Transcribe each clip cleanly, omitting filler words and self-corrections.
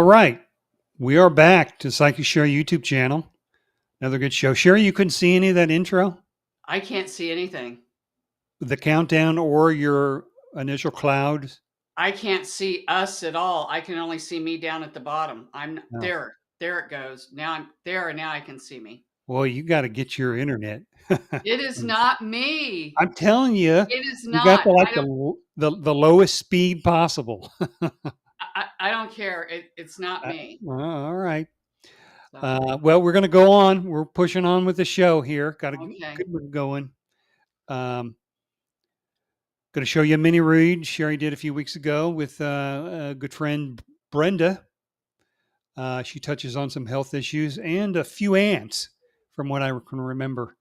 right. We are back to Psychic Shari YouTube channel. Another good show. Shari, you couldn't see any of that intro? I can't see anything. The countdown or your initial cloud? I can't see us at all. I can only see me down at the bottom. I'm No. there. There it goes. Now I'm there, and now I can see me. Well, you got to get your internet. It is not me. I'm telling you, It is you got not. I don't. the lowest speed possible. I don't care. It's not me. All right. So, Well, we're going to go on. We're pushing on with the show here. Got a okay. good one going. Going to show you a mini read Shari did a few weeks ago with a good friend, Brenda. She touches on some health issues and a few ants from what I can remember.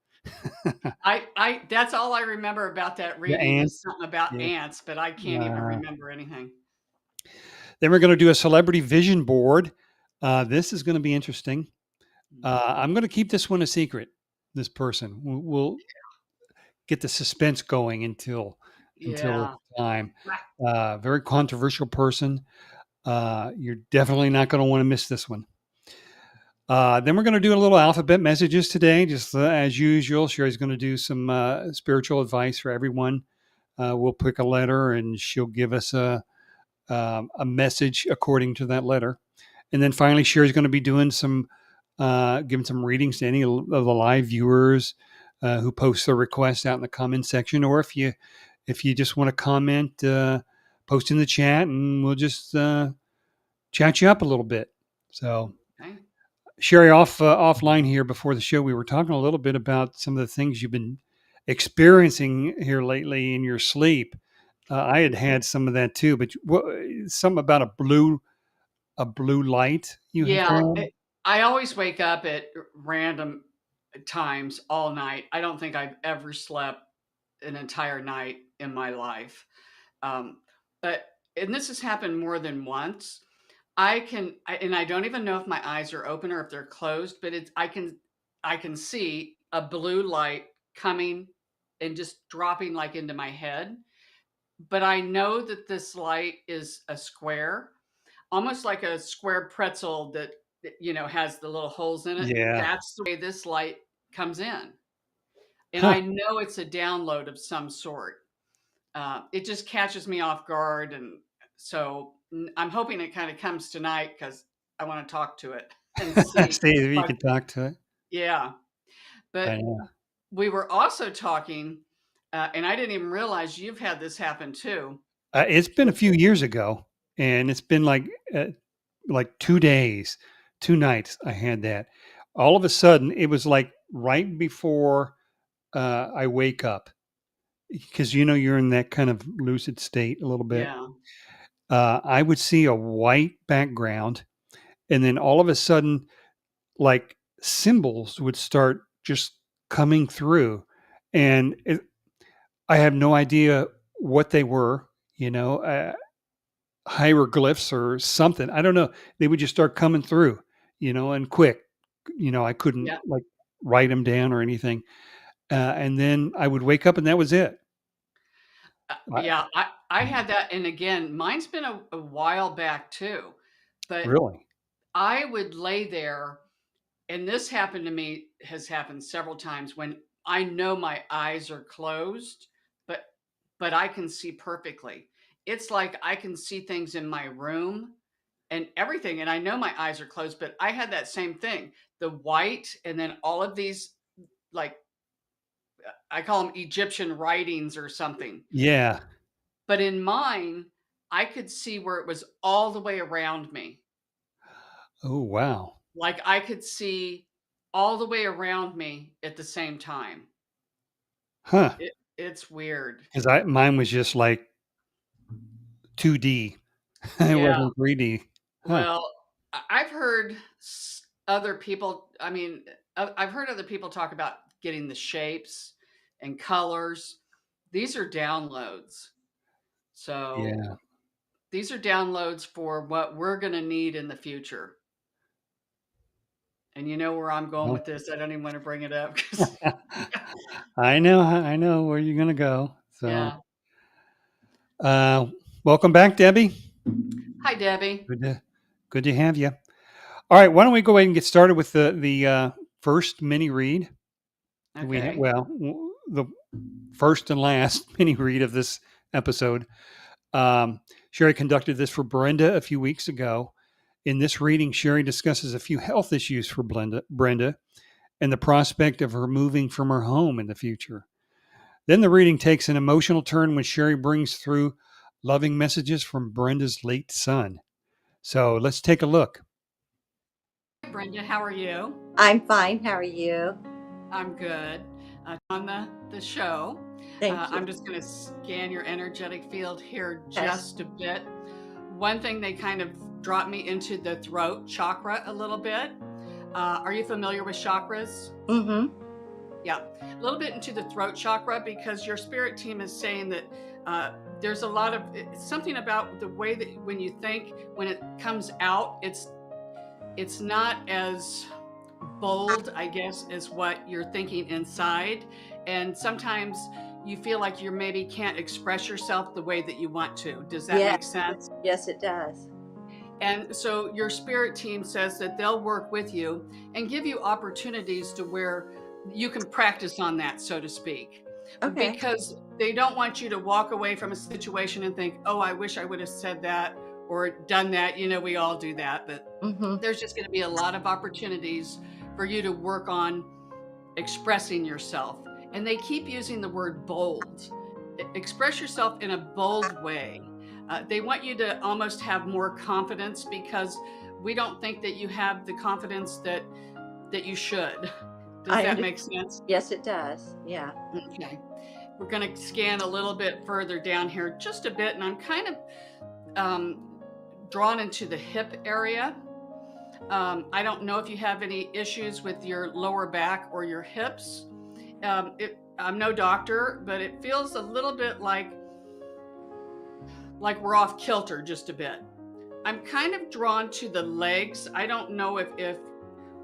I that's all I remember about that The reading ants. is something about Yeah. ants, but I can't even remember anything. Then we're going to do a celebrity vision board. This is going to be interesting. I'm going to keep this one a secret. This person, we'll get the suspense going until Yeah. time. Very controversial person. You're definitely not going to want to miss this one. Then we're going to do a little alphabet messages today, just as usual. Shari's going to do some spiritual advice for everyone. We'll pick a letter, and she'll give us a message according to that letter. And then finally, Shari's going to be doing giving some readings to any of the live viewers who post their requests out in the comment section, or if you just want to comment, post in the chat, and we'll just chat you up a little bit. So. Okay. Shari, offline here before the show, we were talking a little bit about some of the things you've been experiencing here lately in your sleep. I had some of that too, but something about a blue light you had Yeah. found? I always wake up at random times all night. I don't think I've ever slept an entire night in my life. Um, and this has happened more than once. And I don't even know if my eyes are open or if they're closed, but I can see a blue light coming and just dropping like into my head. But I know that this light is a square, almost like a square pretzel that has the little holes in it. Yeah. That's the way this light comes in. And Huh. I know it's a download of some sort. It just catches me off guard. And so I'm hoping it kind of comes tonight because I want to talk to it and see. See if you But can talk to it. yeah, I but know. we were also talking, and I didn't even realize you've had this happen too. It's been a few years ago, and it's been like 2 days, 2 nights. I had that. All of a sudden, it was like right before I wake up, because you're in that kind of lucid state a little bit. Yeah. I would see a white background, and then all of a sudden, like symbols would start just coming through, and I have no idea what they were. Hieroglyphs or something. I don't know. They would just start coming through, and quick. I couldn't Yeah. like write them down or anything. And then I would wake up, and that was it. Yeah. I had that. And again, mine's been a while back too. But Really? I would lay there, and this happened to me, has happened several times when I know my eyes are closed, but I can see perfectly. It's like I can see things in my room and everything, and I know my eyes are closed, but I had that same thing. The white, and then all of these, like, I call them Egyptian writings or something. Yeah. But in mine, I could see where it was all the way around me. Oh, wow. Like I could see all the way around me at the same time. Huh. It's weird. Because mine was just like 2D. It Yeah. wasn't 3D. Huh. Well, I've heard other people, I mean, I've heard other people talk about getting the shapes and colors. These are downloads. So Yeah. these are downloads for what we're going to need in the future. And you know where I'm going Well, with this. I don't even want to bring it up. 'Cause, I know where you're gonna go. So, yeah. uh, welcome back, Debbie. Hi, Debbie. Good Good to have you. All right, why don't we go ahead and get started with the first mini read? Okay. The first and last mini read of this episode. Shari conducted this for Brenda a few weeks ago. In this reading, Shari discusses a few health issues for Brenda and the prospect of her moving from her home in the future. Then the reading takes an emotional turn when Shari brings through loving messages from Brenda's late son. So let's take a look. Hi, Brenda, how are you? I'm fine. How are you? I'm good. On the show, Thank you. I'm just going to scan your energetic field here Yes. just a bit. One thing, they kind of dropped me into the throat chakra a little bit. Are you familiar with chakras? Mm-hmm. Yeah, a little bit into the throat chakra, because your spirit team is saying that there's a lot of something about the way that when you think, when it comes out, it's not as bold, I guess, as what you're thinking inside. And sometimes you feel like you maybe can't express yourself the way that you want to. Does that make sense? Yes, it does. And so your spirit team says that they'll work with you and give you opportunities to where you can practice on that, so to speak. Okay. Because they don't want you to walk away from a situation and think, oh, I wish I would have said that or done that. You know, we all do that, but there's just going to be a lot of opportunities for you to work on expressing yourself. And they keep using the word bold. Express yourself in a bold way. They want you to almost have more confidence, because we don't think that you have the confidence that you should. Does that make sense? Yes, it does. Yeah. Okay. We're going to scan a little bit further down here, just a bit, and I'm kind of drawn into the hip area. I don't know if you have any issues with your lower back or your hips. I'm no doctor, but it feels a little bit like we're off kilter just a bit. I'm kind of drawn to the legs. I don't know if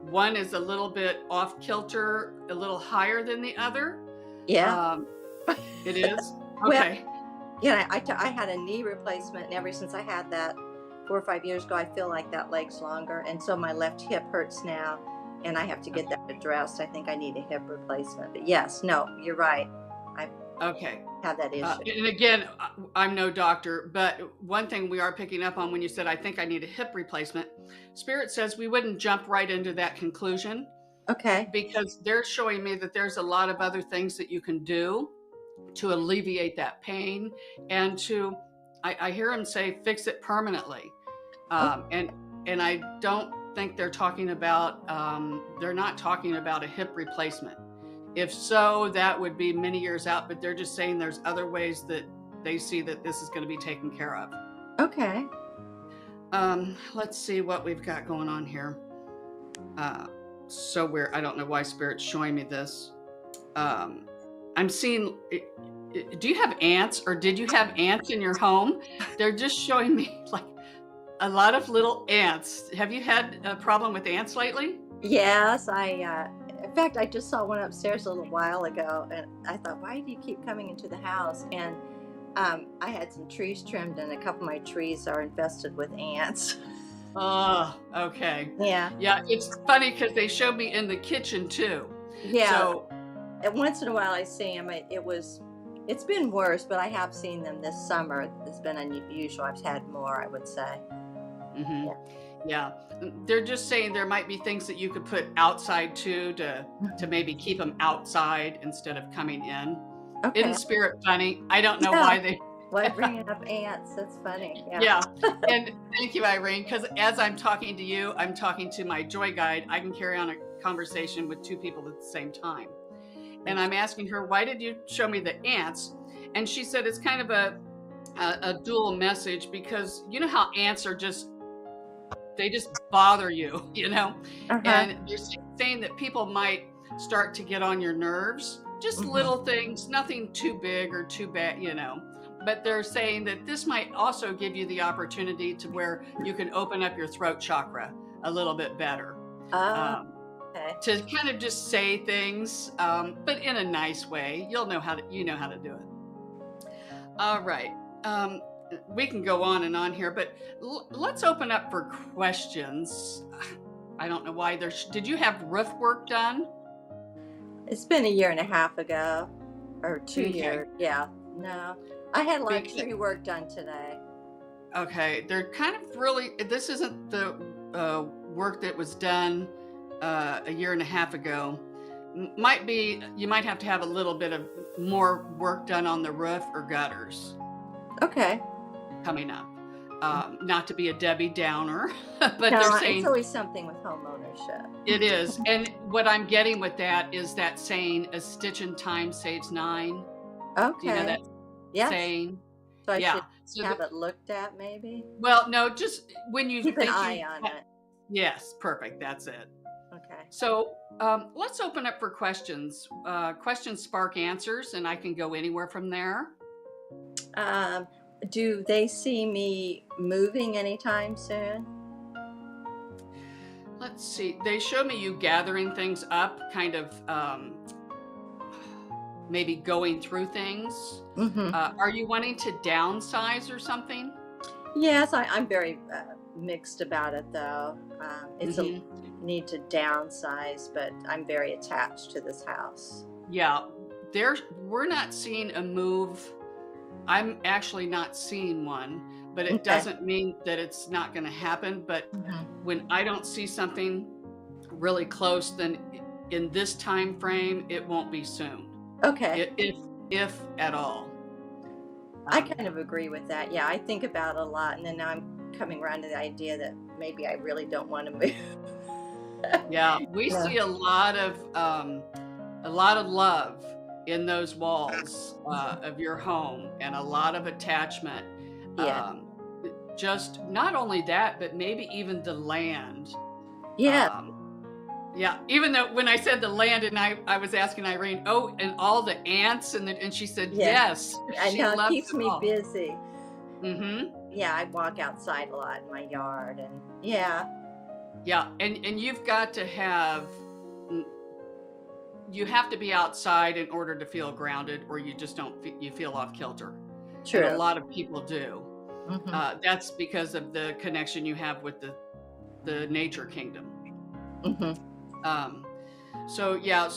one is a little bit off kilter, a little higher than the other. Yeah. It is? Okay. Well, yeah, I had a knee replacement, and ever since I had that 4 or 5 years ago, I feel like that leg's longer. And so my left hip hurts now, and I have to get that addressed. I think I need a hip replacement. But yes, no, you're right. I have that issue. And again, I'm no doctor, but one thing we are picking up on when you said, I think I need a hip replacement, Spirit says we wouldn't jump right into that conclusion. Okay. Because they're showing me that there's a lot of other things that you can do to alleviate that pain, and to, I hear him say, fix it permanently. And I don't think they're talking about, they're not talking about a hip replacement. If so, that would be many years out, but they're just saying there's other ways that they see that this is going to be taken care of. Okay. Let's see what we've got going on here. So weird. I don't know why Spirit's showing me this. I'm seeing, do you have ants, or did you have ants in your home? They're just showing me like a lot of little ants. Have you had a problem with ants lately? Yes, in fact, I just saw one upstairs a little while ago, and I thought, why do you keep coming into the house? And I had some trees trimmed, and a couple of my trees are infested with ants. Oh, okay. Yeah. Yeah, it's funny because they showed me in the kitchen too. Yeah. So, and once in a while I see them. It's been worse, but I have seen them this summer. It's been unusual. I've had more, I would say. mm-hmm. Yeah. They're just saying there might be things that you could put outside too, to maybe keep them outside instead of coming in. Okay. Isn't Spirit funny? I don't know why they... Why bringing up ants? That's funny. Yeah. And thank you, Irene, because as I'm talking to you, I'm talking to my joy guide. I can carry on a conversation with two people at the same time. And I'm asking her, why did you show me the ants? And she said it's kind of a dual message, because you know how ants are they just bother you, you know? And you're saying that people might start to get on your nerves, just little things, nothing too big or too bad, you know? But they're saying that this might also give you the opportunity to where you can open up your throat chakra a little bit better. To kind of just say things, but in a nice way. You know how to do it. All right. we can go on and on here, but let's open up for questions. I don't know why did you have roof work done? It's been 1.5 years ago, or 2 Okay. years. Yeah, no. I had a lot of Because- tree work done today. Okay, they're kind of really, this isn't the work that was done 1.5 years ago. You might have to have a little bit of more work done on the roof or gutters Okay. coming up. Not to be a Debbie Downer, but No, they're it's saying always something with home ownership. it is. And what I'm getting with that is that saying, a stitch in time saves 9. Okay. Do you know that Yes. saying? So I Yeah. should So have it looked at, maybe. well, no, just when you Keep an think eye on it. Yes, perfect. That's it. Okay. So let's open up for questions. Questions spark answers, and I can go anywhere from there. Do they see me moving anytime soon? Let's see. They show me you gathering things up, kind of maybe going through things. Mm-hmm. Are you wanting to downsize or something? Yes, I'm very mixed about it, though. It's Mhm. a need to downsize, but I'm very attached to this house. Yeah, we're not seeing a move. I'm actually not seeing one, but it Okay. doesn't mean that it's not going to happen. But when I don't see something really close, then in this time frame, it won't be soon, Okay. if at all. I kind of agree with that. Yeah, I think about it a lot, and then now I'm coming around to the idea that maybe I really don't want to move. Yeah, we Yeah. see a lot of love in those walls of your home, and a lot of attachment. Yeah. Just not only that, but maybe even the land. Yeah. Yeah, even though when I said the land, and I was asking Irene, oh, and all the ants, and she said Yeah. yes. I She know, it loves keeps it me all. busy. Mm-hmm. Yeah, I walk outside a lot in my yard, and yeah. Yeah, and you've got to have, you have to be outside in order to feel grounded, or you just don't, you feel off kilter. True. And a lot of people do. Mhm. That's because of the connection you have with the nature kingdom. Mhm. So yeah,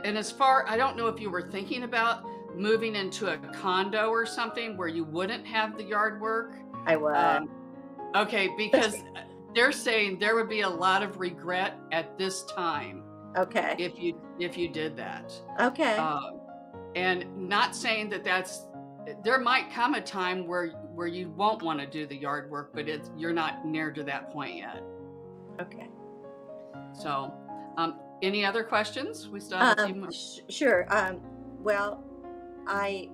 and as far, I don't know if you were thinking about moving into a condo or something where you wouldn't have the yard work. I was. Okay, because they're saying there would be a lot of regret at this time Okay. if you did that. Okay. And not saying that there might come a time where you won't want to do the yard work, but you're not near to that point yet. Okay. So, any other questions? We still have a few more. Sure. Well, I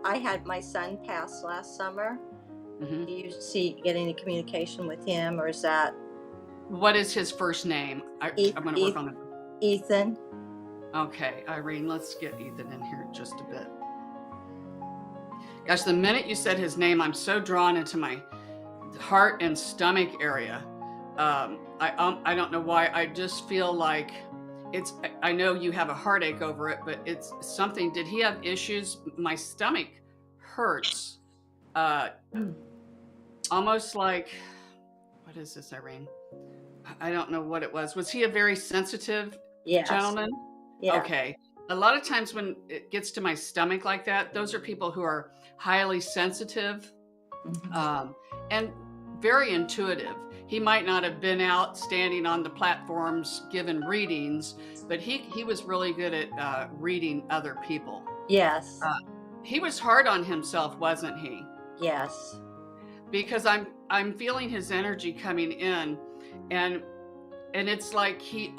had my son pass last summer. Mhm. Do you get any communication with him, or is that What is his first name? I'm going to work on it. Ethan? Okay, Irene, let's get Ethan in here just a bit. Gosh, the minute you said his name, I'm so drawn into my heart and stomach area. I don't know why. I just feel like I know you have a heartache over it, but it's something. Did he have issues? My stomach hurts. Almost like, what is this, Irene? I don't know what it was. Was he a very sensitive Yes. gentleman? Yeah. Okay. A lot of times when it gets to my stomach like that, those are people who are highly sensitive Mhm. and very intuitive. He might not have been out standing on the platforms giving readings, but he was really good at reading other people. Yes. He was hard on himself, wasn't he? Yes. Because I'm feeling his energy coming in, and it's like he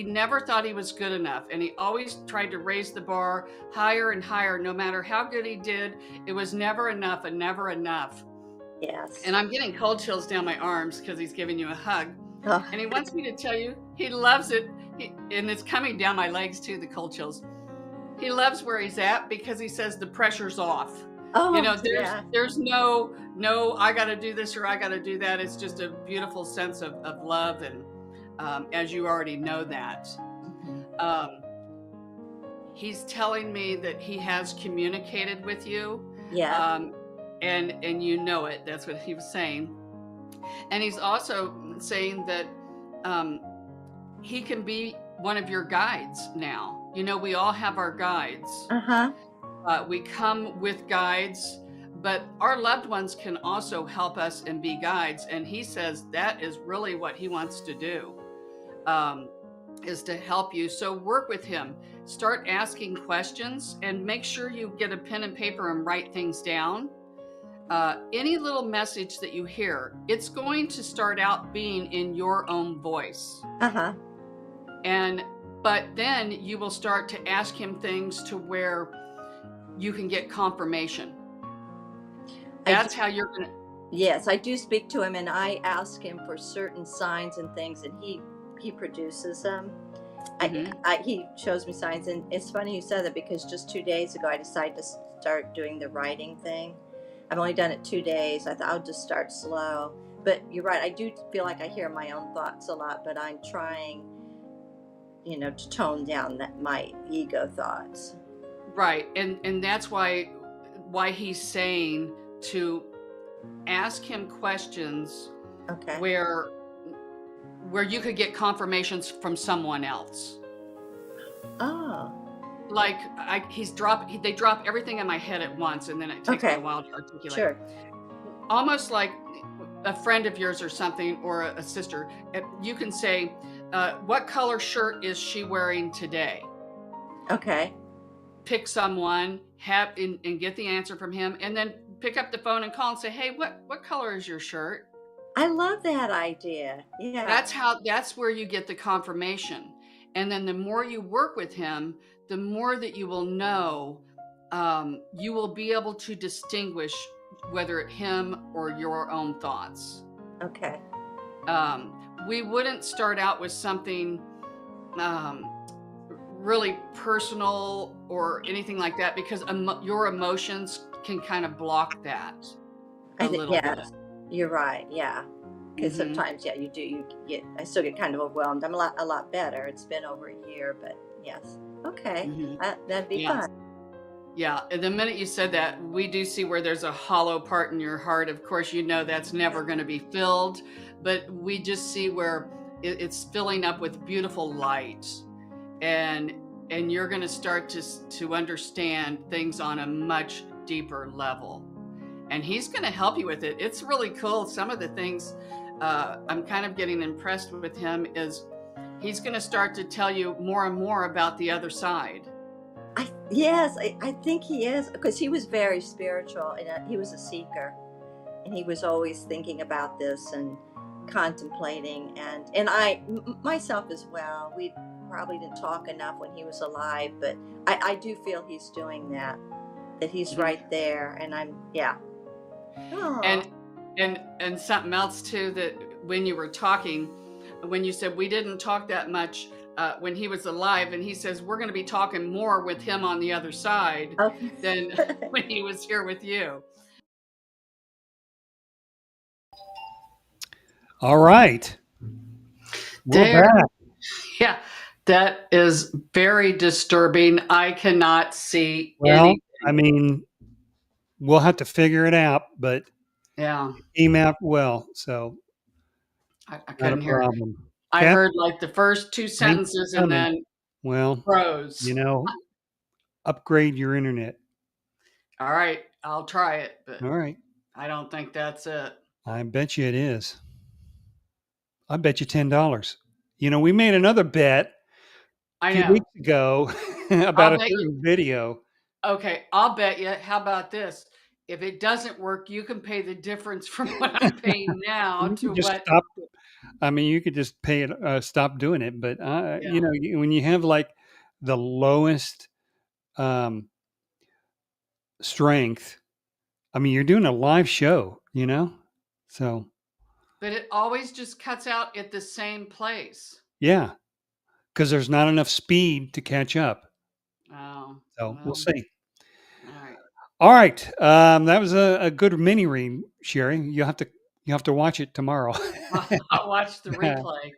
never thought he was good enough, and he always tried to raise the bar higher and higher. No matter how good he did, it was never enough and never enough. Yes. And I'm getting cold chills down my arms because he's giving you a hug, Oh, and he wants me to tell you he loves it. And it's coming down my legs too, the cold chills. He loves where he's at because he says the pressure's off. oh, You know, yeah. there's no I got to do this or I got to do that. It's just a beautiful sense of love, and as you already know that. Mhm. He's telling me that he has communicated with you, Yeah. And you know it. That's what he was saying. And he's also saying that he can be one of your guides now. You know, we all have our guides. Uh-huh. We come with guides, but our loved ones can also help us and be guides. And he says that is really what he wants to do, is to help you. So work with him. Start asking questions and make sure you get a pen and paper and write things down. Any little message that you hear, it's going to start out being in your own voice. Uh-huh. But then you will start to ask him things to where you can get confirmation. That's how you're going to. Yes, I do speak to him, and I ask him for certain signs and things, and he produces them. He shows me signs, and it's funny you said that, because just 2 days ago I decided to start doing the writing thing. I've only done it 2 days. I thought I'll just start slow. But you're right, I do feel like I hear my own thoughts a lot, but I'm trying, to tone down my ego thoughts. Right. And that's why he's saying to ask him questions. Okay. Where you could get confirmations from someone else. Oh. Like they drop everything in my head at once, and then it takes me a while to articulate. Sure. Almost like a friend of yours or something, or a sister. You can say, what color shirt is she wearing today? Okay. Pick someone, and get the answer from him, and then pick up the phone and call and say, hey, what color is your shirt? I love that idea. Yeah. That's where you get the confirmation. And then the more you work with him, the more that you will know, you will be able to distinguish whether it's him or your own thoughts. Okay. We wouldn't start out with something really personal or anything like that, because your emotions can kind of block that a little bit. You're right. Yeah. Because sometimes, I still get kind of overwhelmed. I'm a lot better. It's been over a year, but yes. Okay. That'd be fun. Yeah. And the minute you said that, we do see where there's a hollow part in your heart. Of course, that's never going to be filled, but we just see where it's filling up with beautiful light, and you're going to start to understand things on a much deeper level. And he's going to help you with it. It's really cool. Some of the things I'm kind of getting impressed with him is he's going to start to tell you more and more about the other side. I think he is, because he was very spiritual, and he was a seeker, and he was always thinking about this and contemplating, and I myself as well. We probably didn't talk enough when he was alive, but I do feel he's doing that he's right there, and I'm And something else too, that when you were talking, when you said we didn't talk that much when he was alive, and he says we're going to be talking more with him on the other side than when he was here with you. All right. We're back. Yeah, that is very disturbing. I cannot see anything. I mean, we'll have to figure it out, but yeah, it came out well, so I couldn't hear it. I Kath, heard like the first 2 sentences and then froze. Upgrade your internet. All right, I'll try it, but all right, I don't think that's it. I bet you it is. I bet you $10. We made another bet a few weeks ago about a certain video. Okay, I'll bet you. How about this? If it doesn't work, you can pay the difference from what I'm paying now to what. Stop. I mean, you could just pay it, stop doing it. But when you have like the lowest strength, I mean, you're doing a live show, so. But it always just cuts out at the same place. Yeah, because there's not enough speed to catch up. Oh. So we'll see. All right. That was a good mini read, Shari. You have to watch it tomorrow. I'll watch the replay.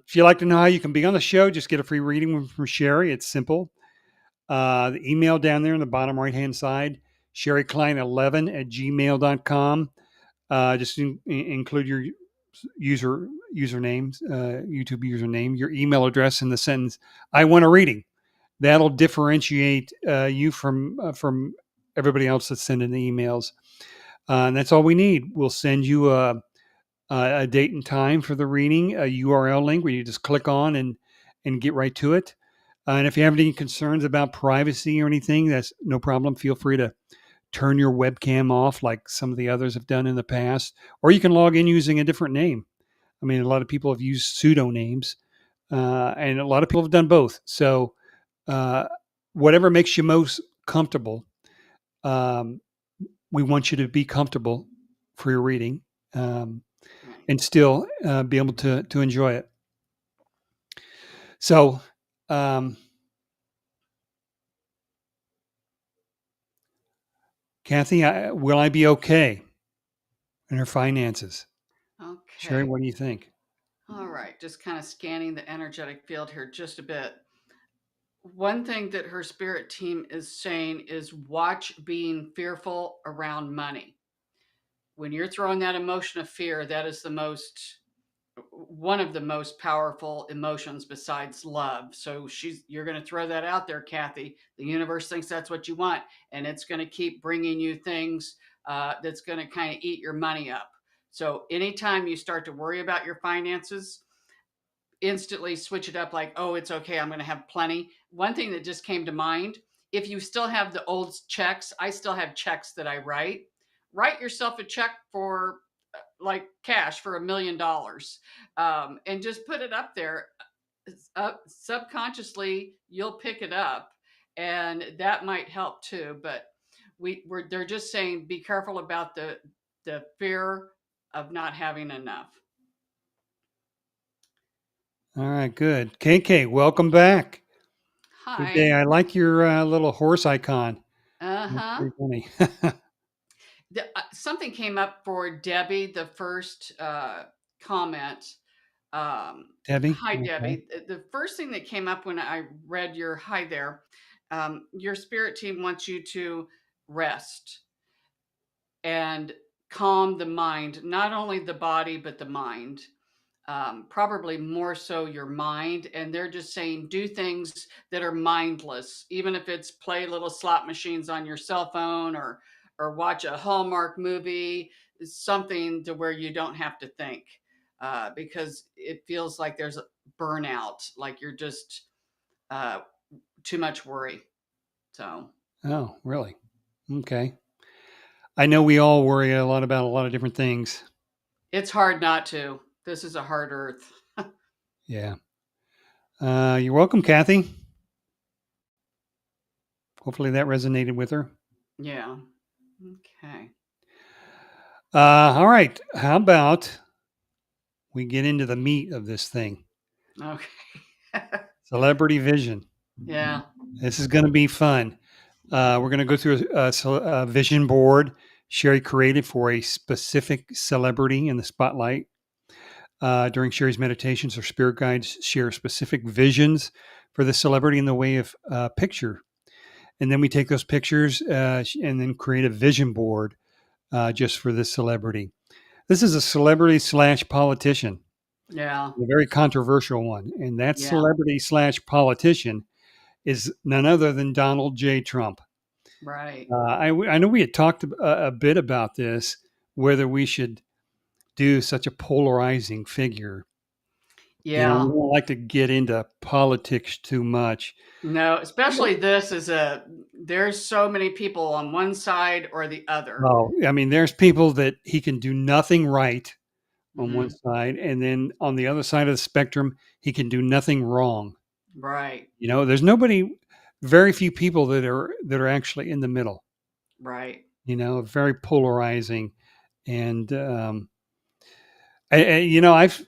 If you'd like to know how you can be on the show, just get a free reading from Shari. It's simple. The email down there in the bottom right-hand side, sherryklein11@gmail.com. Just include your usernames, YouTube username, your email address in the sentence, "I want a reading." That'll differentiate you from everybody else that's sending the emails. And that's all we need. We'll send you a date and time for the reading, a URL link where you just click on and get right to it. And if you have any concerns about privacy or anything, that's no problem. Feel free to turn your webcam off like some of the others have done in the past, or you can log in using a different name. I mean, a lot of people have used pseudonames, and a lot of people have done both. So, whatever makes you most comfortable, um, we want you to be comfortable for your reading, and still be able to enjoy it. So, Kathy, will I be okay in her finances? Okay. Shari, what do you think? All right. Just kind of scanning the energetic field here just a bit. One thing that her spirit team is saying is watch being fearful around money. When you're throwing that emotion of fear, that is one of the most powerful emotions besides love. So you're going to throw that out there, Kathy. The universe thinks that's what you want, and it's going to keep bringing you things that's going to kind of eat your money up. So anytime you start to worry about your finances, instantly switch it up like, oh, it's okay, I'm going to have plenty. One thing that just came to mind, if you still have the old checks, I still have checks that I write yourself a check for like cash for $1 million, and just put it up there. Subconsciously you'll pick it up, and that might help too. But they're just saying be careful about the fear of not having enough. All right, good. KK, welcome back. Hi. Good day. I like your little horse icon. Uh-huh. That's pretty funny. Something came up for Debbie, the first comment. Debbie? Hi, Okay. Debbie. The first thing that came up when I read your hi there, your spirit team wants you to rest and calm the mind, not only the body, but the mind. Probably more so your mind. And they're just saying do things that are mindless, even if it's play little slot machines on your cell phone, or watch a Hallmark movie, something to where you don't have to think, because it feels like there's a burnout, like you're just too much worry. So. Oh, really? Okay. I know we all worry a lot about a lot of different things. It's hard not to. This is a hard earth. Yeah. You're welcome, Kathy. Hopefully that resonated with her. Yeah. Okay. All right. How about we get into the meat of this thing? Okay. Celebrity vision. Yeah. This is going to be fun. We're going to go through a vision board Shari created for a specific celebrity in the spotlight. During Shari's meditations, her spirit guides share specific visions for the celebrity in the way of picture. And then we take those pictures and then create a vision board just for this celebrity. This is a celebrity / politician. Yeah. A very controversial one. And that Yeah. celebrity / politician is none other than Donald J. Trump. Right. I know we had talked a bit about this, whether we should do such a polarizing figure. You know, Yeah. we don't like to get into politics too much. No, especially there's so many people on one side or the other. Oh, I mean, there's people that he can do nothing right on one Mhm. side, and then on the other side of the spectrum, he can do nothing wrong. Right. You know, there's very few people that are actually in the middle. Right. You know, very polarizing, and I've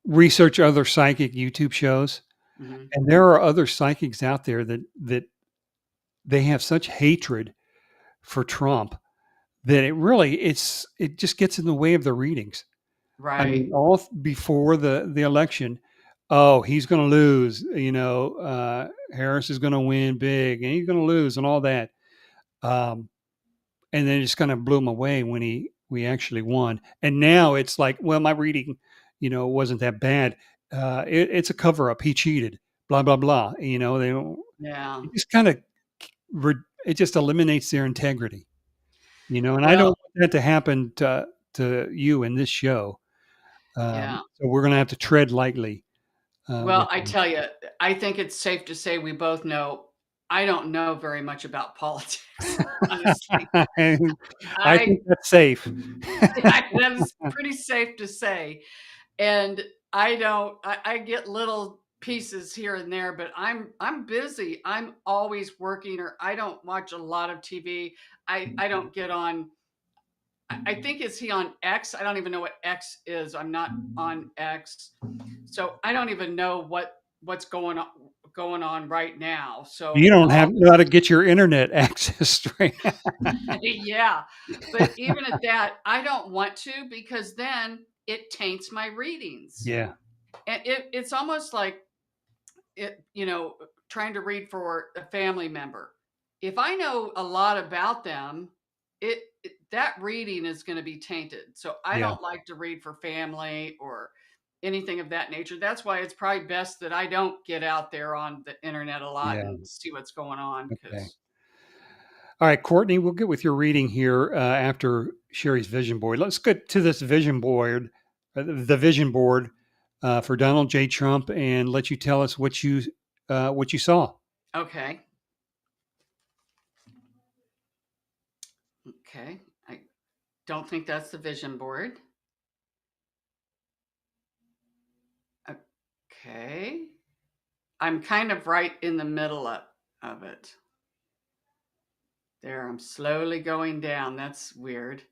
researched other psychic YouTube shows, Mhm. and there are other psychics out there that they have such hatred for Trump that it just gets in the way of the readings. I mean, Right. all before the election, oh, he's going to lose. Harris is going to win big, and he's going to lose, and all that. Um, and then it just kind of blew him away when we actually won. And now it's like, well, my reading, wasn't that bad. It's a cover up. He cheated. Blah blah blah. They don't. Yeah. It just kind of it just eliminates their integrity. And I don't Well, want that to happen to you in this show. yeah. So we're going to have to tread lightly Well, with I them. tell you, I think it's safe to say we both know I don't know very much about politics, honestly. I I think that's safe. that is pretty safe to say. And I get little pieces here and there, but I'm busy. I'm always working, or I don't watch a lot of TV. I don't get on. I think, is he on X? I don't even know what X is. I'm not on X. So I don't even know what's going on right now. You So don't all know how to get your internet access straight. yeah. But even at that, I don't want to, because then it taints my readings. Yeah, And it's almost like trying to read for a family member. If I know a lot about them, that reading is going to be tainted. So I yeah, don't like to read for family or anything of that nature. That's why it's probably best that I don't get out there on the internet a lot yeah. and see what's going on, Okay. because All right, Courtney, we'll get with your reading here after Sherry's vision board. Let's get to this vision board, the vision board for Donald J. Trump, and let you tell us what you saw. okay. Okay. I don't think that's the vision board. Okay. I'm kind of right in the middle of it. There, I'm slowly going down. That's weird.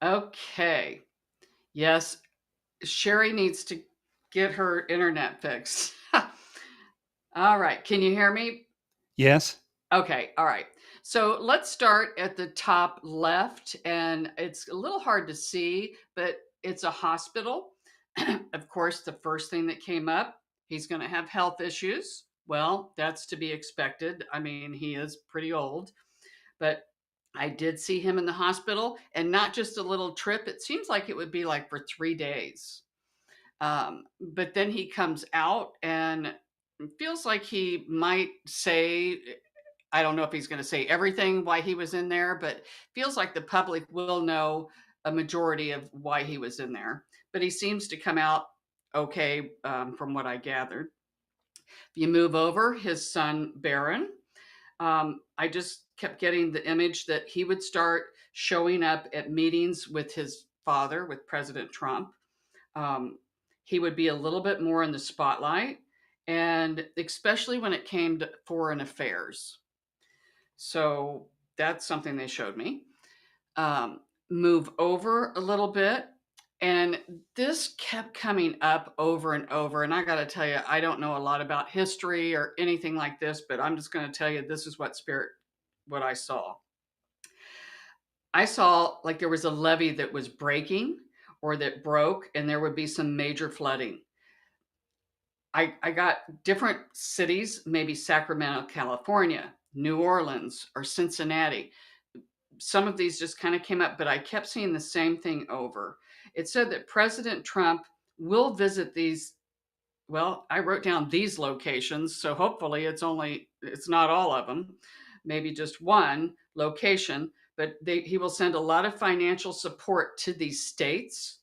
Okay. Yes, Sherry needs to get her internet fixed. All right. Can you hear me? Yes. Okay. All right. So let's start at the top left. And it's a little hard to see, but it's a hospital. Of course, the first thing that came up, he's going to have health issues. Well, that's to be expected. I mean, he is pretty old. But I did see him in the hospital, and not just a little trip. It seems like it would be like for 3 days. But then he comes out and it feels like he might say, I don't know if he's going to say everything why he was in there, but feels like the public will know a majority of why he was in there. But he seems to come out okay, from what I gathered. If you move over, his son, Barron, I just kept getting the image that he would start showing up at meetings with his father, with President Trump. Um, he would be a little bit more in the spotlight, and especially when it came to foreign affairs. So that's something they showed me. Um, Move over a little bit. And this kept coming up over and over. And I got to tell you, I don't know a lot about history or anything like this, but I'm just going to tell you this is what I saw. I saw like there was a levee that was breaking or that broke, and there would be some major flooding. I got different cities, maybe Sacramento, California, New Orleans, or Cincinnati. Some of these just kind of came up, but I kept seeing the same thing over. It said that President Trump will visit these. Well, I wrote down these locations, so hopefully it's not all of them, maybe just one location, but he will send a lot of financial support to these states,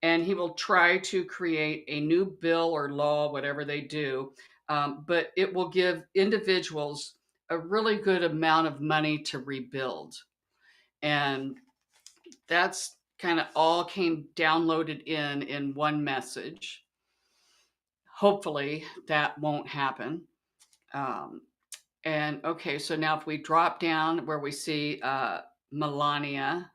and he will try to create a new bill or law, whatever they do. But it will give individuals a really good amount of money to rebuild. And that's kind of all came downloaded in one message. Hopefully that won't happen. Um, and okay, so now if we drop down where we see Melania,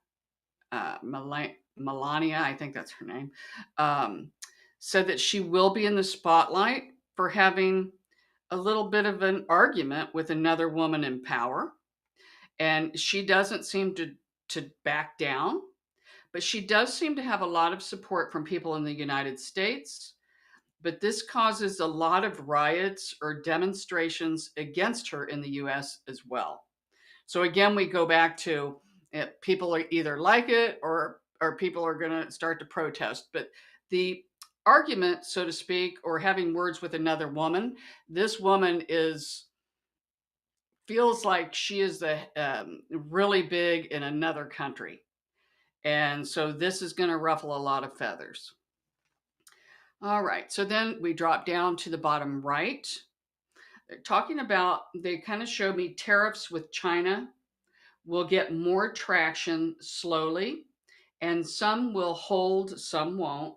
Melania, I think that's her name, um, said that she will be in the spotlight for having a little bit of an argument with another woman in power. And she doesn't seem to back down, but she does seem to have a lot of support from people in the United States. But this causes a lot of riots or demonstrations against her in the US as well. So again, we go back to people are either like it or people are going to start to protest. But the argument, so to speak, or having words with another woman, this woman is feels like she is the really big in another country, and so this is going to ruffle a lot of feathers. All right, so then we drop down to the bottom right. They're talking about, they kind of show me tariffs with China will get more traction slowly, and some will hold, some won't.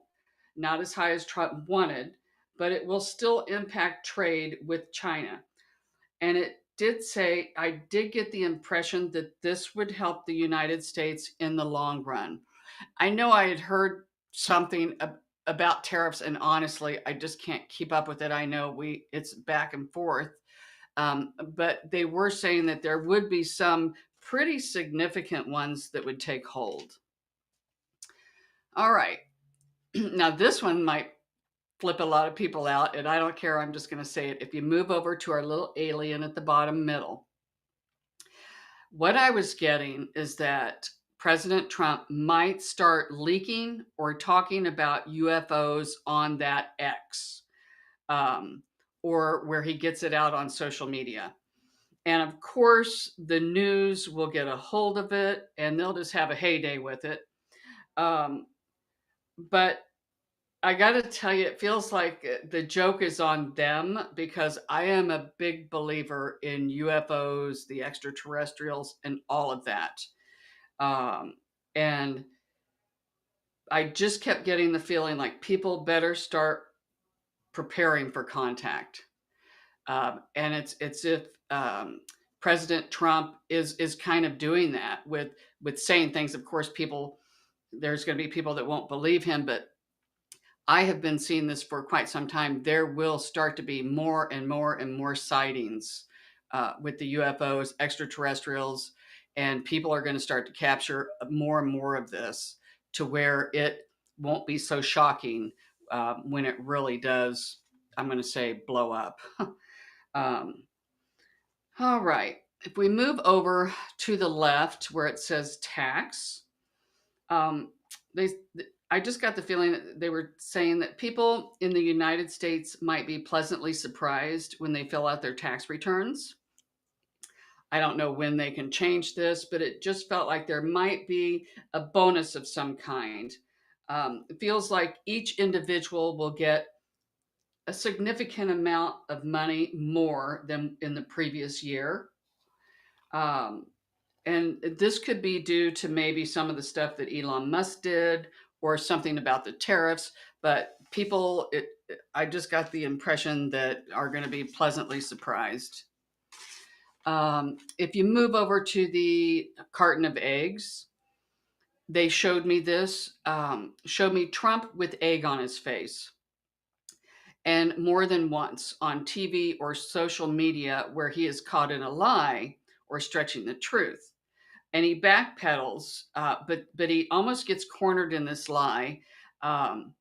Not as high as Trump wanted, but it will still impact trade with China. And it did say, I did get the impression that this would help the United States in the long run. I know I had heard something about tariffs, and honestly, I just can't keep up with it. I know it's back and forth, but they were saying that there would be some pretty significant ones that would take hold. All right. Now, this one might flip a lot of people out, and I don't care. I'm just going to say it. If you move over to our little alien at the bottom middle, what I was getting is that President Trump might start leaking or talking about UFOs on that X, um, or where he gets it out on social media. And of course, the news will get a hold of it and they'll just have a heyday with it. Um, but I got to tell you, it feels like the joke is on them, because I am a big believer in UFOs, the extraterrestrials, and all of that. Um, and I just kept getting the feeling like people better start preparing for contact. And it's if President Trump is kind of doing that with saying things. Of course, there's going to be people that won't believe him, but I have been seeing this for quite some time. There will start to be more and more and more sightings with the UFOs, extraterrestrials, and people are going to start to capture more and more of this to where it won't be so shocking when it really does, I'm going to say, blow up. um, all right. If we move over to the left where it says tax, um, they, I just got the feeling that they were saying that people in the United States might be pleasantly surprised when they fill out their tax returns. I don't know when they can change this, but it just felt like there might be a bonus of some kind. It feels like each individual will get a significant amount of money more than in the previous year. Um, and this could be due to maybe some of the stuff that Elon Musk did or something about the tariffs, but I just got the impression that are going to be pleasantly surprised. If you move over to the carton of eggs, they showed me showed me Trump with egg on his face. And more than once on TV or social media where he is caught in a lie or stretching the truth. And he backpedals, but he almost gets cornered in this lie. And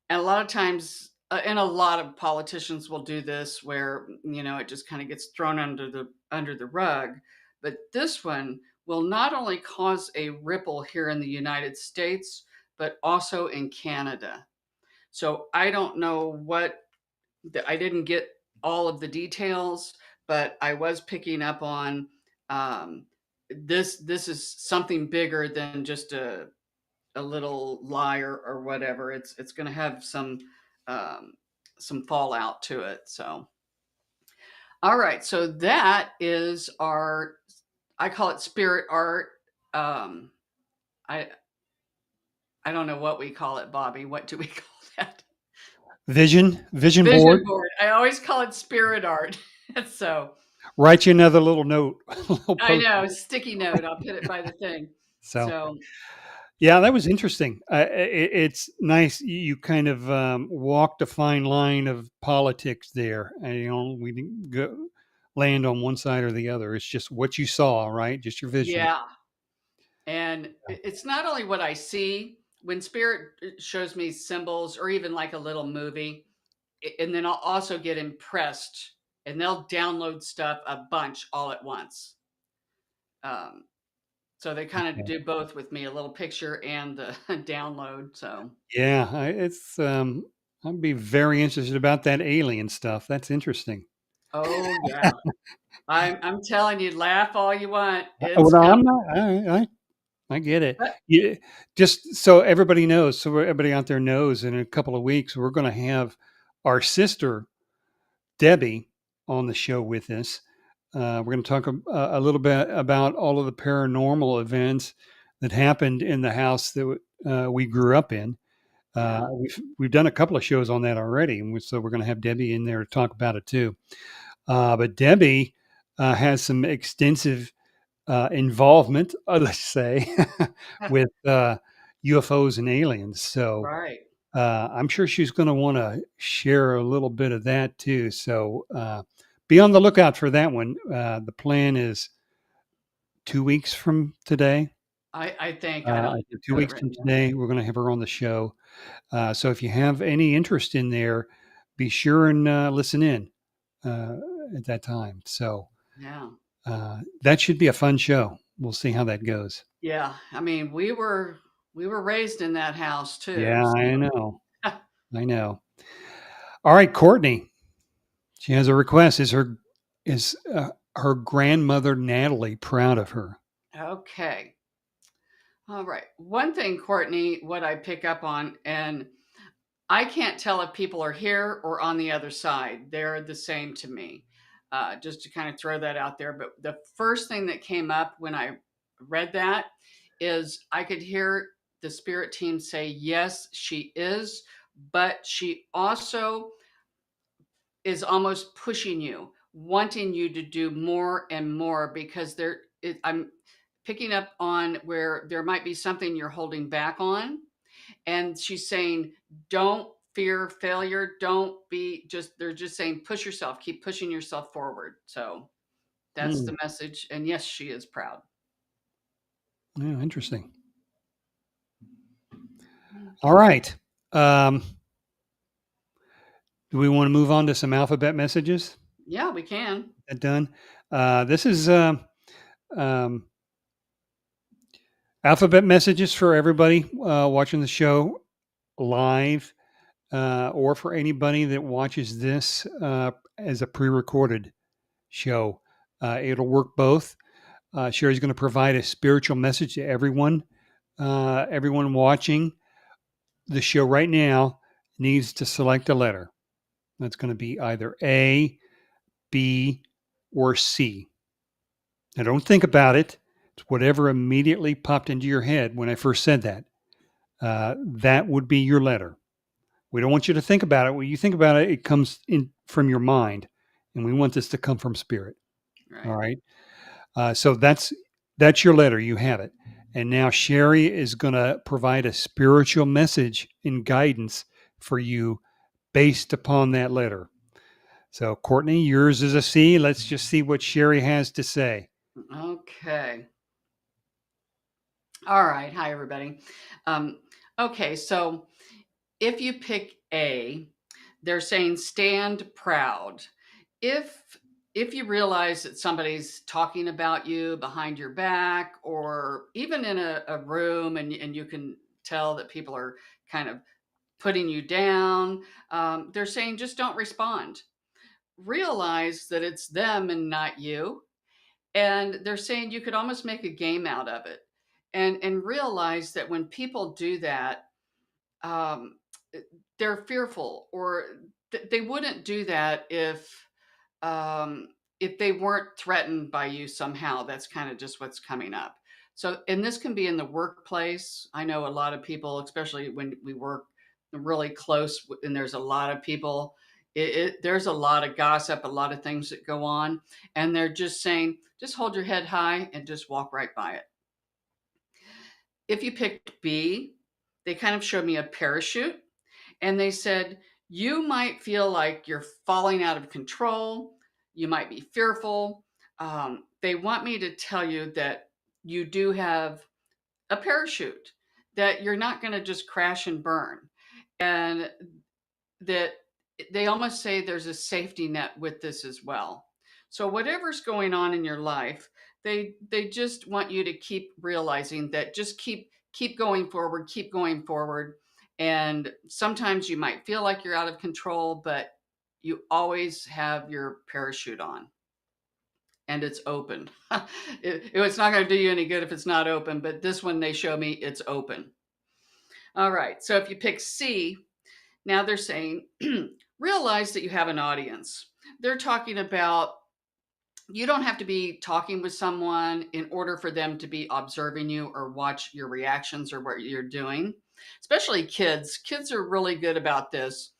a lot of times, and a lot of politicians will do this, where it just kind of gets thrown under the rug. But this one will not only cause a ripple here in the United States, but also in Canada. So I don't know I didn't get all of the details, but I was picking up on um, this is something bigger than just a little lie or whatever. It's going to have some fallout to it. So, all right. So that is I call it spirit art. Um, I I don't know what we call it, Bobby. What do we call that? Vision Vision board. board. I always call it spirit art. So Write you another little note, little I post. know, sticky note. I'll put it by the thing. So So yeah, that was interesting. It's nice. You kind of walked a fine line of politics there, and we didn't land on one side or the other. It's just what you saw, right? Just your vision. yeah, and it's not only what I see when spirit shows me symbols or even like a little movie, and then I'll also get impressed, and they'll download stuff a bunch all at once. Um, so they kind of Okay. do both with me, a little picture and the download. So, Yeah, I'd be very interested about that alien stuff. That's interesting. oh yeah, I'm telling you, laugh all you want, Well, it's no, I'm coming. not. I get it. But Yeah, just so everybody knows, so everybody out there knows, in a couple of weeks, we're going to have our sister Debbie on the show with us. We're going to talk a little bit about all of the paranormal events that happened in the house that we grew up in. yeah, We've done a couple of shows on that already, and so we're going to have Debbie in there to talk about it too. But Debbie has some extensive involvement, let's say, with UFOs and aliens. So right. I'm sure she's going to want to share a little bit of that too. So be on the lookout for that one. The plan is 2 weeks from today. I think I don't I think two have it weeks from written down. today, we're going to have her on the show. So if you have any interest in there, be sure and listen in uh, at that time. So Yeah, that should be a fun show. We'll see how that goes. yeah. I mean, we were raised in that house too. Yeah, I So know. I know. All right, Courtney. She has a request. Is her grandmother Natalie proud of her? okay. All right. One thing, Courtney, what I pick up on, and I can't tell if people are here or on the other side. They're the same to me. Just to kind of throw that out there. But the first thing that came up when I read that is I could hear the spirit team say, yes, she is, but she also is almost pushing you, wanting you to do more and more because I'm picking up on where there might be something you're holding back on, and she's saying, don't fear failure. Don't be just, they're just saying, push yourself, keep pushing yourself forward. So that's Hmm. the message. And yes, she is proud. Yeah, interesting. All Okay. right. Um, do we want to move on to some alphabet messages? Yeah, we can. That done. This is um, alphabet messages for everybody watching the show live, or for anybody that watches this as a pre-recorded show. It'll work both. Sherry's going to provide a spiritual message to everyone. Everyone watching the show right now needs to select a letter. That's going to be either A, B, or C. Now, don't think about it. It's whatever immediately popped into your head when I first said that. That would be your letter. We don't want you to think about it. When you think about it, it comes in from your mind, and we want this to come from spirit. All Right. right. So that's your letter. You have it. And now Sherry is going to provide a spiritual message and guidance for you based upon that letter. So Courtney, yours is a C. Let's just see what Sherry has to say. Okay. All right. Hi, everybody. Um, okay. So if you pick A, they're saying stand proud. If if you realize that somebody's talking about you behind your back, or even in a room, and you can tell that people are kind of putting you down, they're saying just don't respond. Realize that it's them and not you. And they're saying you could almost make a game out of it. And realize that when people do that, um, they're fearful, or they wouldn't do that um, if they weren't threatened by you somehow. That's kind of just what's coming up. So, and this can be in the workplace. I know a lot of people, especially when we work really close, and there's a lot of people. There's a lot of gossip, a lot of things that go on, and they're just saying, just hold your head high and just walk right by it. If you picked B, they kind of showed me a parachute, and they said, you might feel like you're falling out of control. You might be fearful. They want me to tell you that you do have a parachute, that you're not going to just crash and burn. And that they almost say there's a safety net with this as well. So, whatever's going on in your life, They just want you to keep realizing that, just keep going forward, keep going forward. And sometimes you might feel like you're out of control, but you always have your parachute on and it's open. It's not going to do you any good if it's not open, but this one they show me it's open. All right. So if you pick C, now they're saying realize that you have an audience. They're talking about you don't have to be talking with someone in order for them to be observing you or watch your reactions or what you're doing. Especially kids. Kids are really good about this.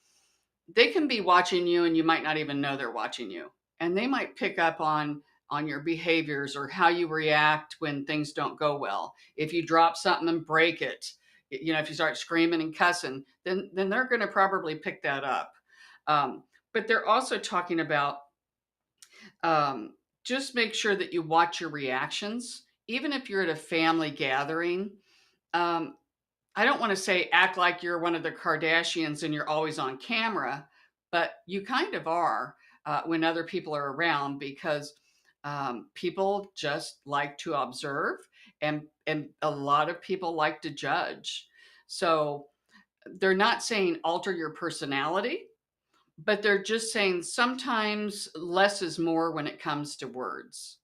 They can be watching you and you might not even know they're watching you. And they might pick up on your behaviors or how you react when things don't go well. If you drop something and break it, if you start screaming and cussing, then they're going to probably pick that up. But they're also talking about um, just make sure that you watch your reactions, even if you're at a family gathering. Um, I don't want to say act like you're one of the Kardashians and you're always on camera, but you kind of are when other people are around, because people just like to observe, and a lot of people like to judge. So they're not saying alter your personality, but they're just saying sometimes less is more when it comes to words.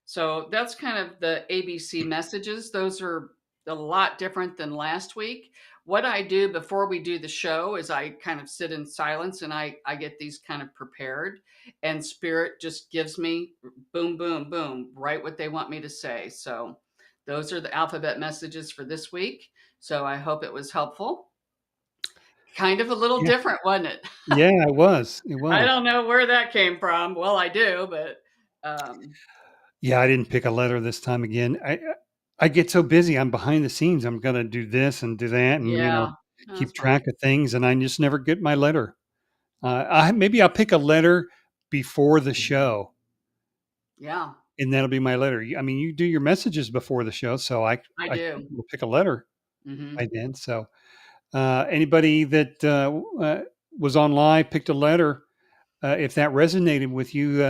So that's kind of the ABC messages. Those are a lot different than last week. What I do before we do the show is I kind of sit in silence and I get these kind of prepared, and spirit just gives me boom, boom, boom, right what they want me to say. So those are the alphabet messages for this week. So I hope it was helpful. Kind of a little Yeah. different, wasn't it? Yeah, it was. It I was. don't know where that came from. Well, I do, but Yeah, I didn't pick a letter this time again. I get so busy. I'm behind the scenes. I'm gonna do this and do that, and yeah, keep that's fine. track of things, and I just never get my letter. I maybe I'll pick a letter before the show, Yeah, and that'll be my letter. I mean, you do your messages before the show, so I I do. will pick a letter Hmm. by then. So anybody that was on live picked a letter. If that resonated with you,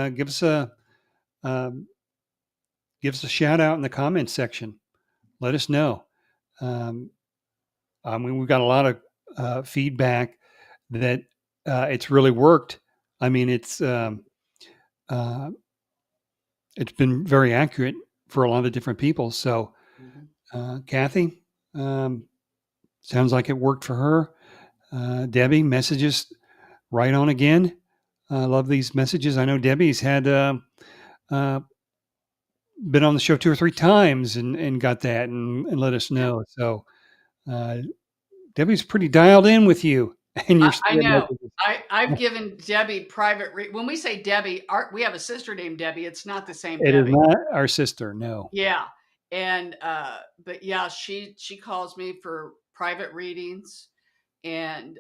um, give us a shout out in the comments section. Let us know. Um, I mean, we've got a lot of feedback that it's really worked. I mean, uh, it's been very accurate for a lot of different people. So, Hmm. Kathy, sounds like it worked for her. Debbie, messages right on again. I love these messages. I know Debbie's had uh, been on the show 2 or 3 times and got that and let us Yeah, know. So uh, Debbie's pretty dialed in with you and your I spirit know. messages. I've given Debbie private. When we say Debbie, we have a sister named Debbie. It's not the same It is Debbie. not our sister, no. Yeah, and but yeah, she calls me for private readings, and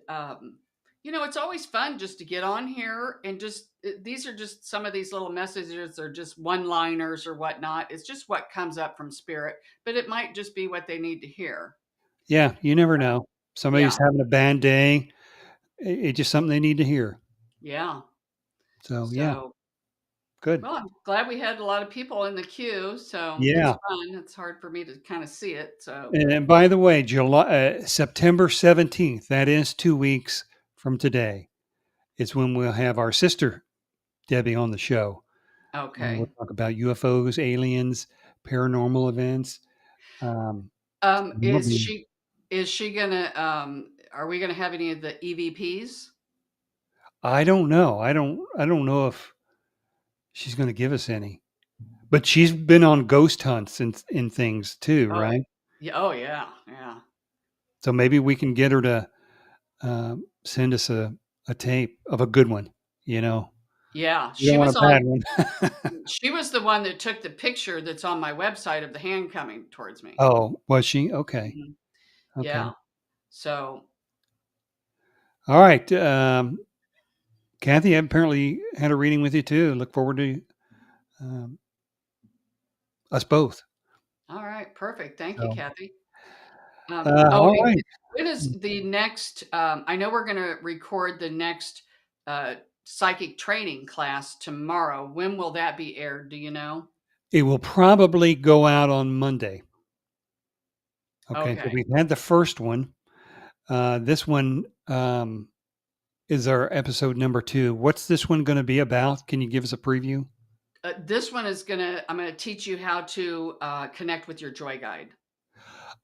it's always fun just to get on here and just these are just some of these little messages or just one liners or whatnot. It's just what comes up from spirit, but it might just be what they need to hear. Yeah, you never know. Somebody's Yeah, having a bad day. It's just something they need to hear. yeah. So yeah, So good. well, I'm glad we had a lot of people in the queue, so it's Yeah. fun. It's hard for me to kind of see it, so And by the way, September 17th, that is 2 weeks from today, is when we'll have our sister Debbie on the show. We'll okay. talk about UFOs, aliens, paranormal events. We'll Is be, she gonna are we gonna have any of the EVPs? I don't know. I don't know if she's going to give us any, but she's been on ghost hunts and things too, Oh, right? yeah. Oh, yeah. Yeah. So maybe we can get her to send us a tape of a good one. You know, Yeah. we don't want a bad one. She was the one that took the picture that's on my website of the hand coming towards me. Oh, was she? Okay. Mhm. Okay. Yeah. So, All right. Kathy apparently had a reading with you too. Look forward to um, us both. all right. Perfect. Thank you, So, Kathy. all right. When is the next, I know we're going to record the next uh, psychic training class tomorrow. When will that be aired? Do you know? It will probably go out on Monday. Okay, so Okay. we've had the first one. This one is our episode number 2. What's this one going to be about? Can you give us a preview? This one is I'm going to teach you how to connect with your joy guide.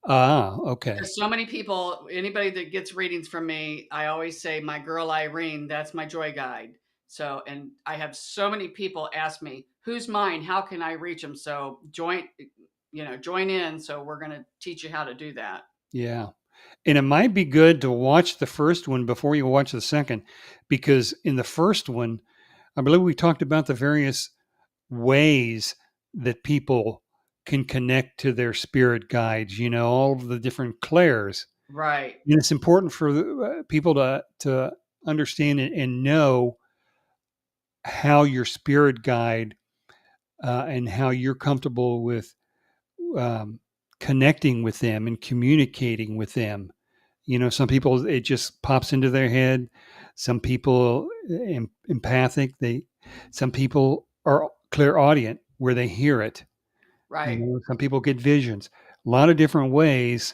Okay. Because so many people, anybody that gets readings from me, I always say, my girl Irene, that's my joy guide. So, and I have so many people ask me, who's mine? How can I reach them? So join in. So we're going to teach you how to do that. Yeah. And it might be good to watch the first one before you watch the second, because in the first one, I believe we talked about the various ways that people can connect to their spirit guides, all of the different clairs. Right. And it's important for people to understand and know how your spirit guide and how you're comfortable with um, connecting with them and communicating with them. Some people, it just pops into their head. Some people empathic. Some people are clairaudient where they hear it. Right. Some people get visions. A lot of different ways,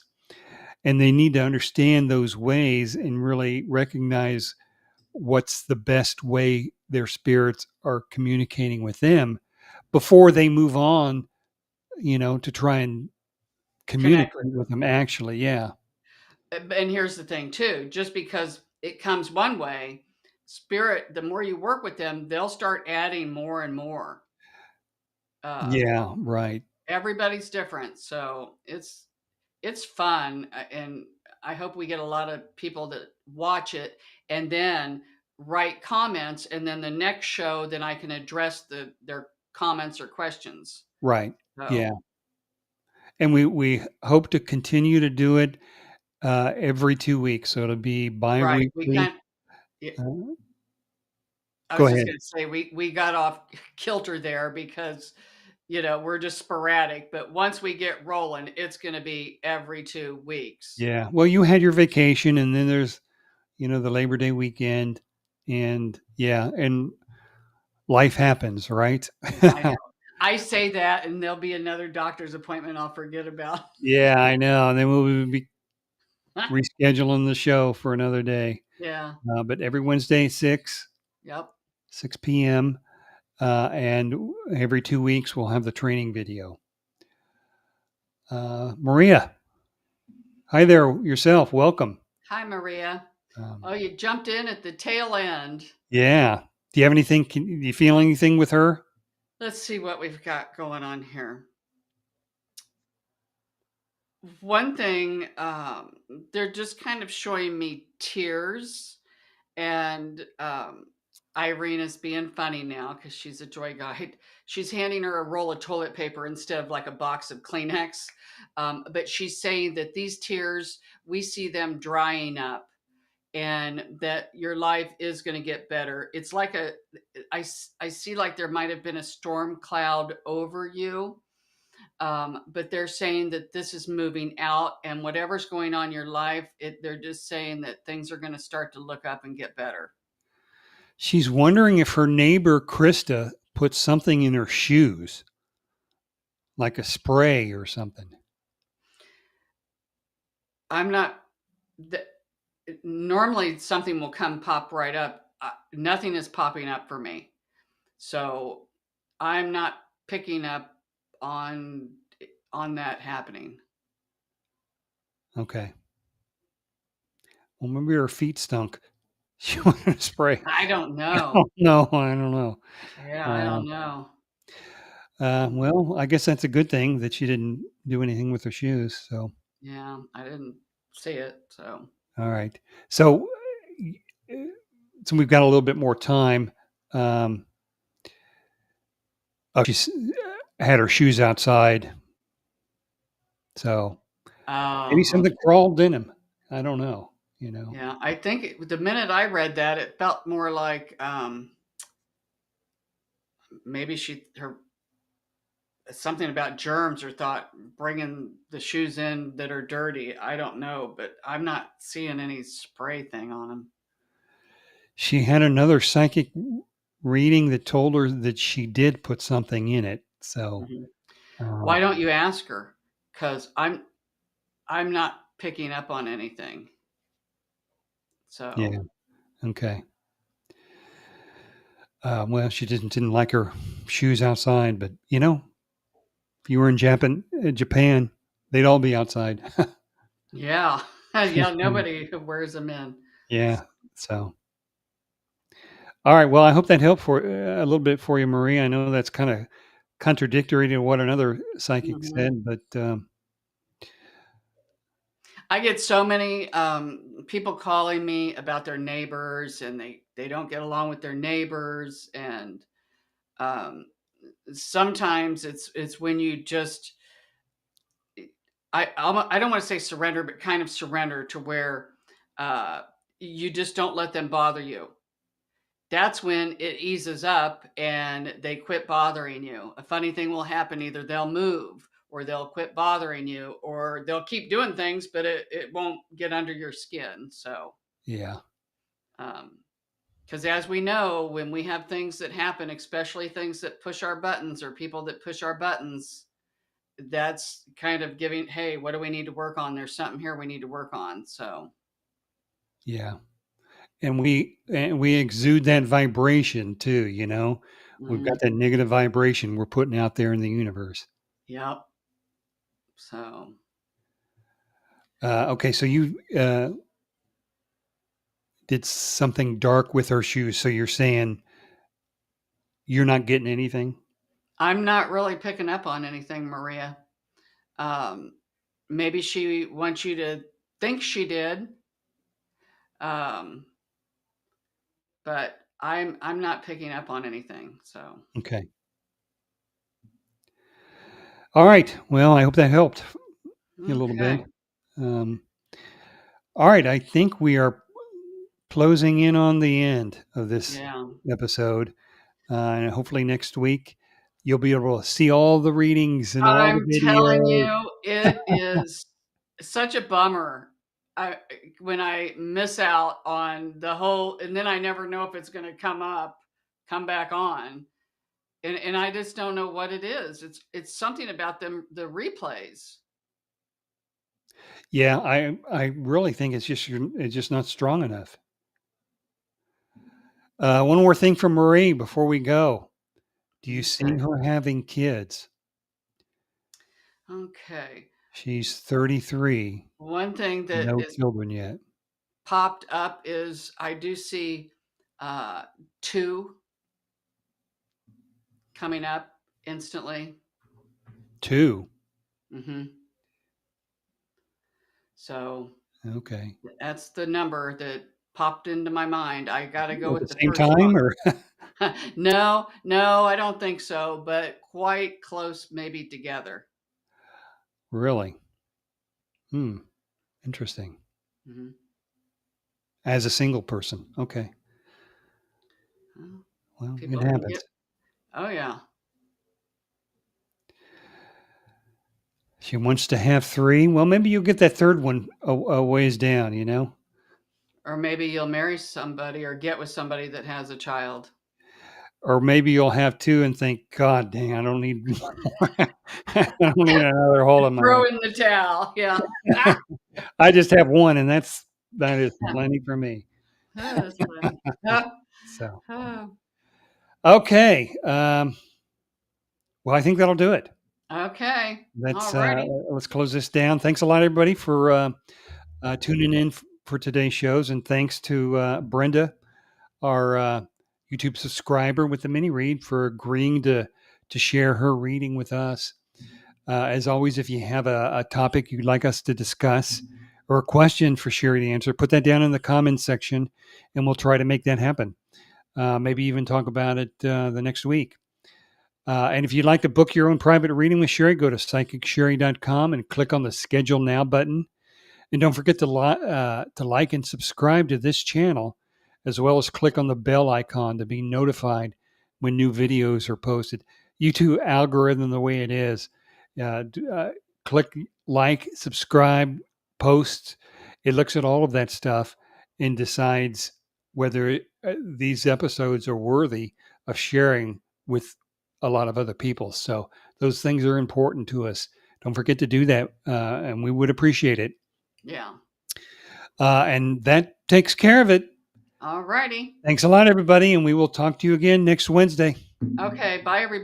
and they need to understand those ways and really recognize what's the best way their spirits are communicating with them before they move on, to try and Connect communicate with with them. them actually. Yeah. And here's the thing too, just because it comes one way, spirit, the more you work with them, they'll start adding more and more. Yeah, right. Everybody's different, so it's fun, and I hope we get a lot of people that watch it and then write comments, and then the next show, then I can address their comments or questions. Right. So Yeah. And we hope to continue to do it every 2 weeks. So it'll be right, we bi-weekly. can't. Yeah, Uh, I Go was just ahead. going to say we got off kilter there because we're just sporadic, but once we get rolling, it's going to be every 2 weeks. Yeah. Well, you had your vacation, and then there's, the Labor Day weekend, and yeah, and life happens, right? I know. I say that, and there'll be another doctor's appointment I'll forget about. Yeah, I know. And then we'll be rescheduling the show for another day. Yeah. But every Wednesday, Yep. 6 p.m. And every 2 weeks, we'll have the training video. Maria, hi there yourself. Welcome. Hi, Maria. Um, Oh, you jumped in at the tail end. yeah. Do you have anything? Do you feel anything with her? Let's see what we've got going on here. One thing, they're just kind of showing me tears, and Irene is being funny now because she's a joy guide. She's handing her a roll of toilet paper instead of like a box of Kleenex. But she's saying that these tears, we see them drying up, and that your life is going to get better. It's like I see like there might have been a storm cloud over you, but they're saying that this is moving out, and whatever's going on in your life, they're just saying that things are going to start to look up and get better. She's wondering if her neighbor Krista put something in her shoes, like a spray or something. I'm not. Normally, something will come pop right up. Nothing is popping up for me, so I'm not picking up on that happening. Okay. Well, maybe her feet stunk. She wanted to spray. I don't know. Oh, no, I don't know. Yeah, I don't know. Well, I guess that's a good thing that she didn't do anything with her shoes. So, Yeah, I didn't see it. So, all right. So, uh, so we've got a little bit more time. Um, she's had her shoes outside, so maybe oh, something crawled in them. I don't know. yeah. I think the minute I read that, it felt more like maybe her something about germs, or thought bringing the shoes in that are dirty. I don't know, but I'm not seeing any spray thing on them. She had another psychic reading that told her that she did put something in it. So, Mhm. Why um, don't you ask her? Because I'm not picking up on anything. So yeah, okay. Well, she didn't like her shoes outside, but if you were in Japan, they'd all be outside. yeah, yeah. Nobody wears them in. Yeah. So, all right. Well, I hope that helped for a little bit for you, Marie. I know that's kind of contradictory to what another psychic Mhm. said, but I get so many people calling me about their neighbors, and they don't get along with their neighbors, and um, sometimes it's when you just I don't want to say surrender, but kind of surrender to where uh, you just don't let them bother you. That's when it eases up and they quit bothering you. A funny thing will happen: either they'll move, or they'll quit bothering you, or they'll keep doing things, but it won't get under your skin. So, yeah, um, because as we know, when we have things that happen, especially things that push our buttons or people that push our buttons, that's kind of giving, hey, what do we need to work on? There's something here we need to work on. So, yeah. And we exude that vibration too. We've got mhm, that negative vibration we're putting out there in the universe. yep. So, Okay, so you did something dark with her shoes. So you're saying you're not getting anything? I'm not really picking up on anything, Maria. Um, Maybe she wants you to think she did, um, but I'm not picking up on anything. So, Okay. All right. Well, I hope that helped you a little bit. okay, Um, all right. I think we are closing in on the end of this yeah. episode. And hopefully next week you'll be able to see all the readings and all the I'm telling videos. you, it is such a bummer. I When I miss out on the whole, and then I never know if it's going to come back on, and I just don't know what it is. It's something about them, the replays. Yeah, I really think it's just not strong enough. One more thing from Marie before we go. Do you see Okay, her having kids? okay. She's 33, One thing that no is children yet. popped up is I do see uh, two coming up instantly. Two. Hmm. So Okay. that's the number that popped into my mind. I gotta go At the with the same first time, one. or No, no, I don't think so, but quite close, maybe together. really? Hmm. Interesting. Hmm. As a single person. Okay. Well, Well, it people can happens. get. Oh yeah, She wants to have three. Well, maybe you'll get that third one a ways down. or maybe you'll marry somebody or get with somebody that has a child. Or maybe you'll have two and think, God dang, I don't need more. I don't need another hole in my. Throw in the towel. Yeah. I just have one, and that is plenty for me. Oh, that's funny. So, Oh, okay. Well, I think that'll do it. okay. All Let's uh, righty. let's close this down. Thanks a lot, everybody, for tuning in for today's shows, and thanks to Brenda, our YouTube subscriber with the mini read, for agreeing to share her reading with us. As always, if you have a topic you'd like us to discuss or a question for Sherry to answer, put that down in the comments section, and we'll try to make that happen. Maybe even talk about it the next week. And if you'd like to book your own private reading with Sherry, go to psychicshari.com and click on the Schedule Now button. And don't forget to like and subscribe to this channel, as well as click on the bell icon to be notified when new videos are posted. YouTube algorithm, the way it is, uh, click like, subscribe, post. It looks at all of that stuff and decides whether these episodes are worthy of sharing with a lot of other people. So those things are important to us. Don't forget to do that, and we would appreciate it. Yeah. And that takes care of it. All righty. Thanks a lot, everybody, and we will talk to you again next Wednesday. Okay. Bye, everybody.